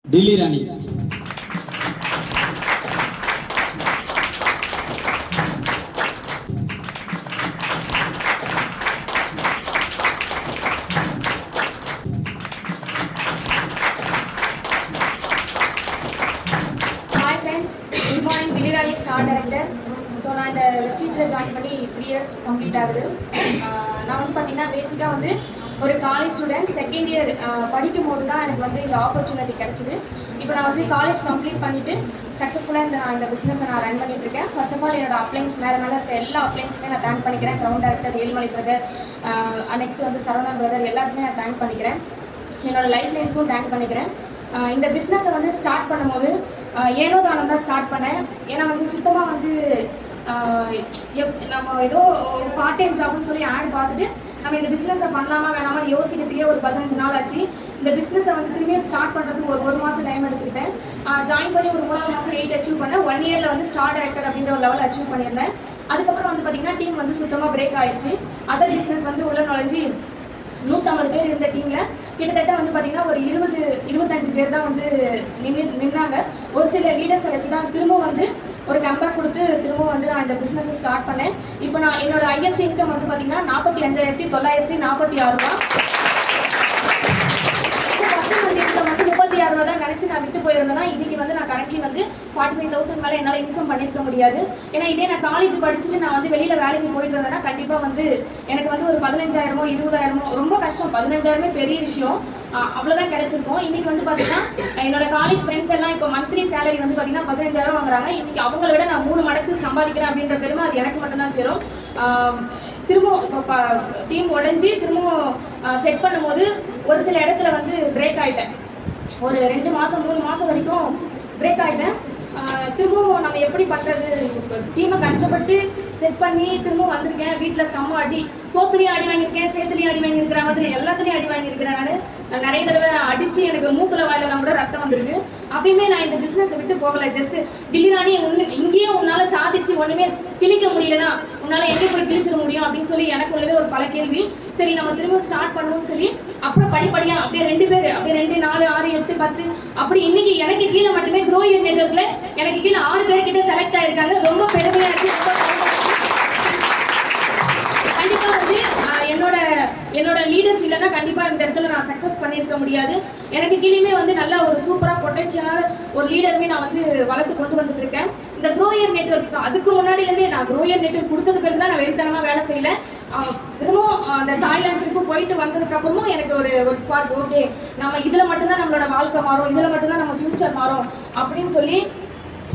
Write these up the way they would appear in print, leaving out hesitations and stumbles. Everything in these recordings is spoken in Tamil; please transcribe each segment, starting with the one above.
दिल्ली रानी Hi friends, good morning. Dilli Rani Star Director. So நான் இந்த வெஸ்டீஜில் ஜாயின் பண்ணி 3 years கம்ப்ளீட் ஆகுது. நான் வந்து பார்த்தீங்கன்னா பேசிக்காக வந்து ஒரு காலேஜ் ஸ்டூடெண்ட் செகண்ட் இயர் படிக்கும் போது தான் எனக்கு வந்து இந்த ஆப்பர்ச்சுனிட்டி கிடச்சிது. இப்போ நான் வந்து காலேஜ் கம்ப்ளீட் பண்ணிவிட்டு சக்ஸஸ்ஃபுல்லாக இந்த பிஸ்னஸை நான் ரன் பண்ணிட்டு இருக்கேன். ஃபர்ஸ்ட் ஆஃப் ஆல் என்னோட அப்ளைன்ஸ் மேலே இருக்க எல்லா அப்ளைன்ஸுமே நான் தேங்க் பண்ணிக்கிறேன். Ground director Ezhumalai brother, next வந்து சரவணன் பிரதர், எல்லாருக்குமே நான் தேங்க் பண்ணிக்கிறேன். என்னோட லைஃப் லைன்ஸ்க்கும் தேங்க் பண்ணிக்கிறேன். இந்த பிஸ்னஸை வந்து ஸ்டார்ட் பண்ணும்போது ஏனோ தானம் தான் ஸ்டார்ட் பண்ணேன். ஏன்னா வந்து சுத்தமாக வந்து நம்ம ஏதோ பார்ட் டைம் ஜாப்னு சொல்லி ஆட் பார்த்துட்டு நம்ம இந்த பிஸ்னஸை பண்ணலாமா வேணாமான்னு யோசிக்கிறதுக்கே ஒரு 15 நாள் ஆச்சு. இந்த பிஸ்னஸை வந்து திரும்பியும் ஸ்டார்ட் பண்ணுறதுக்கு ஒரு மாதம் டைம் எடுத்துக்கிட்டேன். ஜாயின் பண்ணி ஒரு 3ஆவது மாதம் 8 அச்சீவ் பண்ணேன். 1 yearல வந்து ஸ்டார் டைரக்டர் அப்படின்ற ஒரு லெவல் அச்சீவ் பண்ணியிருந்தேன். அதுக்கப்புறம் வந்து பார்த்தீங்கன்னா டீம் வந்து சுத்தமாக பிரேக் ஆயிடுச்சு. அதர் பிஸ்னஸ் வந்து உள்ள நுழைஞ்சி 150 பேர் இருந்த டீமில் கிட்டத்தட்ட வந்து பார்த்தீங்கன்னா ஒரு 20-25 பேர் தான் வந்து நின்னாங்க. ஒரு சில லீடர்ஸை வச்சு தான் திரும்பவும் வந்து ஒரு கம்பேக் கொடுத்து திரும்பவும் வந்து நான் இந்த பிஸ்னஸை ஸ்டார்ட் பண்ணேன். இப்போ நான் என்னோட ஹையஸ்ட் இன்கம் வந்து பார்த்தீங்கன்னா 45,946 ரூபா. வந்து 36 ரூபா தான் நினச்சி நான் விட்டு போயிருந்தேன்னா இன்னைக்கு வந்து நான் கரண்ட்லி வந்து 45,000 மேலே என்னால் இன்கம் பண்ணியிருக்க முடியாது. ஏன்னா இதே நான் காலேஜ் படிச்சுட்டு நான் வந்து வெளியில் வேலைக்கு போயிட்டு இருந்தேன்னா கண்டிப்பாக வந்து எனக்கு வந்து ஒரு 15,000 20,000 ரொம்ப கஷ்டம். 15,000 பெரிய விஷயம், அவ்வளோதான் கிடைச்சிருக்கும். இன்னைக்கு வந்து பார்த்தீங்கன்னா என்னோட காலேஜ் ஃப்ரெண்ட்ஸ் எல்லாம் இப்போ மந்த்லி சேலரி வந்து பார்த்தீங்கன்னா 15,000 வாங்குறாங்க. இன்னைக்கு அவங்கள விட நான் 3 மடங்கு சம்பாதிக்கிறேன் அப்படின்ற பெருமை அது எனக்கு மட்டும்தான் சேரும். திரும்பவும் இப்போ டீம் உடஞ்சி திரும்பவும் செட் பண்ணும்போது ஒரு சில இடத்துல வந்து பிரேக் ஆகிட்டேன். ஒரு 2 மாதம் 3 மாதம் வரைக்கும் பிரேக் ஆகிட்டேன். திரும்பவும் நம்ம எப்படி பண்ணுறது, டீமை கஷ்டப்பட்டு செட் பண்ணி திரும்பவும் வந்திருக்கேன். வீட்டில் செம்ம அடி, சோத்துலேயும் அடி வாங்கியிருக்கேன், சேத்துலேயும் அடி வாங்கியிருக்கிற மாதிரி எல்லாத்துலேயும் அடி வாங்கியிருக்கிறேன். நான் நிறைய தடவை அடித்து எனக்கு மூக்கில் வாயிலெல்லாம் கூட ரத்தம் வந்திருக்கு. அப்பயுமே நான் இந்த பிஸ்னஸை விட்டு போகலை. ஜஸ்ட் டில்லி ராணி இங்கேயே உன்னால் சாதிச்சு ஒன்றுமே கிழிக்க முடியலன்னா உன்னால் எங்கே போய் கிழிச்சிட முடியும் அப்படின்னு சொல்லி எனக்கு உள்ளதே ஒரு பல கேள்வி. சரி நம்ம திரும்ப ஸ்டார்ட் பண்ணுவோம்னு சொல்லி அப்புறம் படிப்படியாக அப்படியே 2 பேர் அப்படியே 2 4 6 8 10 அப்படி இன்னைக்கு எனக்கு கீழே மட்டுமே க்ரோ இயர் நெட்வொர்க்கில் எனக்கு கீழே 6 பேர்கிட்ட செலக்ட் ஆகிருக்காங்க. ரொம்ப பெருமையாக இருக்கு. கண்டிப்பாக வந்து என்னோட லீடர்ஸ் இல்லைன்னா கண்டிப்பாக இந்த இடத்துல நான் சக்ஸஸ் பண்ணியிருக்க முடியாது. எனக்கு கீழேயுமே வந்து நல்லா ஒரு சூப்பராக பொட்டன்ஷியலான ஒரு லீடருமே நான் வந்து வளர்த்து கொண்டு வந்துட்டு இருக்கேன். இந்த க்ரோ இயர் நெட்வொர்க் அதுக்கு முன்னாடியிலேருந்தே நான் க்ரோ இயர் நெட்வொர்க் கொடுத்தது பிறகு தான் நான் வெறித்தனமாக வேலை செய்யலை. திரும்பவும் அந்த தாய்லாந்துக்கு போயிட்டு வந்ததுக்கு அப்புறமும் எனக்கு ஒரு ஸ்பார்க், ஓகே நம்ம இதில் மட்டும்தான் நம்மளோட வாழ்க்கை மாறும், இதில் மட்டும்தான் நம்ம ஃபியூச்சர் மாறும் அப்படின்னு சொல்லி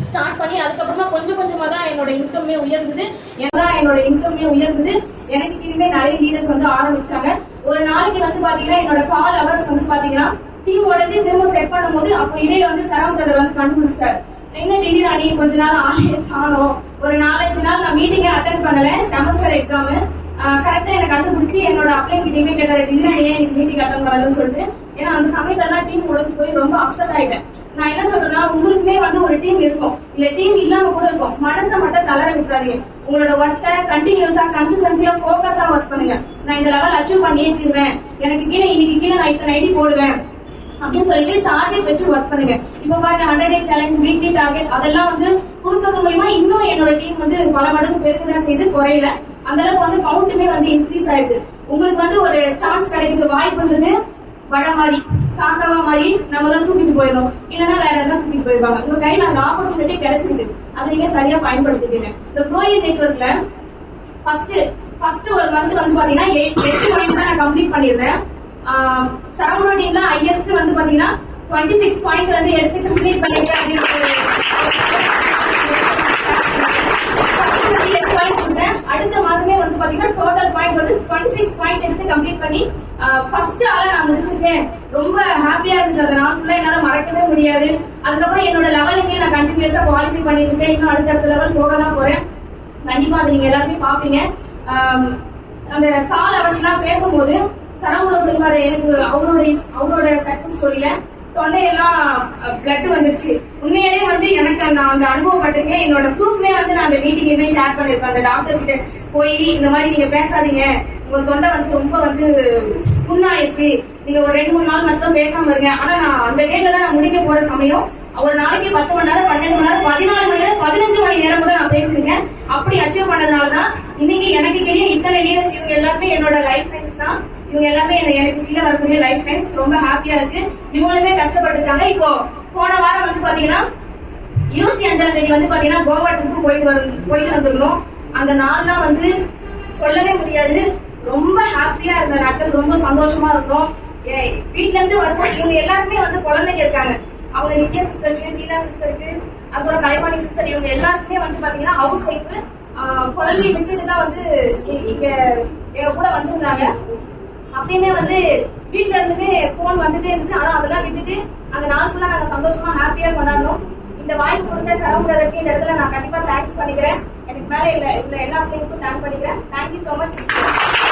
ஸ்டார்ட் பண்ணி அதுக்கப்புறமா கொஞ்சம் கொஞ்சமாக தான் என்னோட இன்கம்மே உயர்ந்தது. எனக்கு கீழே நிறைய லீடர்ஸ் வந்து ஆரம்பிச்சாங்க. ஒரு நாளைக்கு வந்து பாத்தீங்கன்னா என்னோட கால் ஹவர்ஸ் வந்து பாத்தீங்கன்னா டீம் உடஞ்சி திரும்ப செட் பண்ணும்போது அப்போ இடையில வந்து சரவணன் பிரதர் வந்து கண்டுபிடிச்சிட்டாரு, என்ன டில்லி ராணி கொஞ்ச நாள் ஆளே காணோம், ஒரு 4-5 நாள் நான் மீட்டிங்கே அட்டென்ட் பண்ணல, செமஸ்டர் எக்ஸாமு கரெக்டா எனக்கு கண்டுபிடிச்சி என்னோட அப்ளைன் கிட்டயுமே கேட்டாரு, டில்லி ராணி ஏன் எனக்கு மீட்டிங் அட்டென்ட் பண்ணலன்னு சொல்லிட்டு. ஏன்னா அந்த சமயத்தெல்லாம் டீம் உடஞ்சி போய் ரொம்ப அப்செட் ஆயிட்டேன். நான் என்ன சொல்றேன்னா, உங்களுக்குமே வந்து ஒரு டீம் இருக்கும், இல்ல டீம் இல்லாம கூட இருக்கும், மனசை மட்டும் தளர விட்டுறாதீங்க. உங்களோட ஒர்க்கை கண்டினியூஸா கன்சிஸ்டன்சியா ஃபோக்கஸா ஒர்க் பண்ணுங்க. நான் இந்த லெவல் அச்சீவ் பண்ணியே தீருவேன், எனக்கு இன்னைக்கு கீழே நான் இத்தனை ஐடி போடுவேன் அப்படின்னு சொல்லிட்டு டார்கெட் வச்சு ஒர்க் பண்ணுங்க. இப்போ பாருங்க 100 day சேலஞ்ச், வீக்லி டார்கெட் அதெல்லாம் வந்து கொடுக்கறது மூலியமா இன்னும் என்னோட டீம் வந்து பல மடங்கு பெருக்குதான் செய்து குறையல. அந்த அளவுக்கு வந்து கவுண்ட்டுமே வந்து இன்க்ரீஸ் ஆயிடுது. உங்களுக்கு வந்து ஒரு சான்ஸ் கிடைக்குது, வாய்ப்புன்றது வட மாதிரி காக்காவா மாதிரி நம்ம தான் தூக்கிட்டு போயிடும், இல்லைன்னா வேற எதாவது தூக்கிட்டு போயிருவாங்க. உங்க கையில அந்த ஆப்பர்ச்சுனிட்டி கிடைச்சிருக்கு, அதை நீங்க சரியா பயன்படுத்திக்கீங்க. இந்த க்ரோ இயர் நெட்வொர்க்ல ஃபர்ஸ்ட் ஒரு மந்த் வந்து பாத்தீங்கன்னா 8 பாயிண்ட் தான் நான் கம்ப்ளீட் பண்ணிடுறேன். சரவணா டீம்ல ஹையஸ்ட் வந்து பாத்தீங்கன்னா 26 பாயிண்ட் வந்து எடுத்து கம்ப்ளீட் பண்ணிருக்கேன். அடுத்த மாசமே வந்து பாத்தீங்கன்னா டோட்டல் பாயிண்ட் வந்து 26 பாயிண்ட் எடுத்து கம்ப்ளீட் பண்ணி ஃபர்ஸ்ட் ஆளா நான் முடிச்சிருக்கேன். ரொம்ப ஹாப்பியா இருந்தது. அந்த நாள் ஃபுல்லா என்னால மறக்கவே முடியாது. அதுக்கப்புறம் என்னோட லெவலுக்கே நான் கண்டினியூஸா குவாலிஃபை பண்ணிட்டு இருக்கேன். இன்னும் அடுத்த லெவல் போக தான் போறேன். கண்டிப்பா அதை நீங்க எல்லாருமே பாப்பீங்க. அந்த கால் ஹவர்ஸ் எல்லாம் பேசும்போது சரவணன் சொல்லுவாரு, எனக்கு அவரோட சக்சஸ் ஸ்டோரியில தொண்டையெல்லாம் பிளட் வந்துருச்சு. உண்மையாலே வந்து எனக்கு நான் அந்த அனுபவப்பட்டிருக்கேன். என்னோட ப்ரூஃப்மே வந்து நான் அந்த மீட்டிங்லயுமே ஷேர் பண்ணிருப்பேன். அந்த டாக்டர் கிட்ட போய் இந்த மாதிரி நீங்க பேசாதீங்க, உங்க தொண்டை வந்து ரொம்ப வந்து புண்ணாயிடுச்சு, நீங்க ஒரு 2-3 நாள் மட்டும் பேசாம இருங்க. ஆனா நான் அந்த டேட்ல தான் நான் முடிக்க போற சமயம். ஒரு நாளைக்கு 10 மணி நேரம், 12 மணி நேரம், 14 மணி நேரம், 15 மணி நேரம் கூட நான் பேசிருக்கேன். அப்படி அச்சீவ் பண்ணதுனாலதான் இன்னைக்கு எனக்கு கிடைய இத்தனை லீடர்ஸ். இவங்க எல்லாமே என்னோட லைஃப் ஃப்ரெண்ட்ஸ் தான். இவங்க எல்லாமே எனக்கு கீழே வரக்கூடிய லைஃப் ஃப்ரெண்ட்ஸ். ரொம்ப ஹாப்பியா இருக்கு. இவங்களுமே கஷ்டப்பட்டிருக்காங்க. இப்போ போன வாரம் வந்து பாத்தீங்கன்னா 25ஆம் தேதி வந்து பாத்தீங்கன்னா கோவா ட்ரிப்பு போயிட்டு வந்துருந்தோம். அந்த நாள்லாம் வந்து சொல்லவே முடியாது. ரொம்ப ஹாப்பியா இருந்த நாட்கள், ரொம்ப சந்தோஷமா இருக்கும். வீட்டுல இருந்து வரும்போது இவங்க எல்லாருமே வந்து குழந்தைங்க இருக்காங்க. அவங்க நித்யா சிஸ்டருக்கு, ஷீலா சிஸ்டருக்கு, அதுக்கப்புறம் கலைவாணி சிஸ்டர், இவங்க எல்லாருக்குமே வந்து பாத்தீங்கன்னா ஹவுஸ் ஒய்ஃப். குழந்தைய விட்டுட்டு தான் வந்து இங்க எங்க கூட வந்திருந்தாங்க. அப்பயுமே வந்து வீட்டுல இருந்துமே போன் வந்துட்டே இருந்துச்சு. ஆனா அதெல்லாம் விட்டுட்டு அந்த நாள் ஃபுல்லா நாங்க சந்தோஷமா ஹாப்பியா கொண்டாடணும். இந்த வாய்ப்பு கொடுத்த சரமுடருக்கு இந்த இடத்துல நான் கண்டிப்பா தேங்க்ஸ் பண்ணிக்கிறேன். எனக்கு மேல இல்ல எல்லா பிள்ளைங்களுக்கும் தேங்க் பண்ணிக்கிறேன். Thank you so much.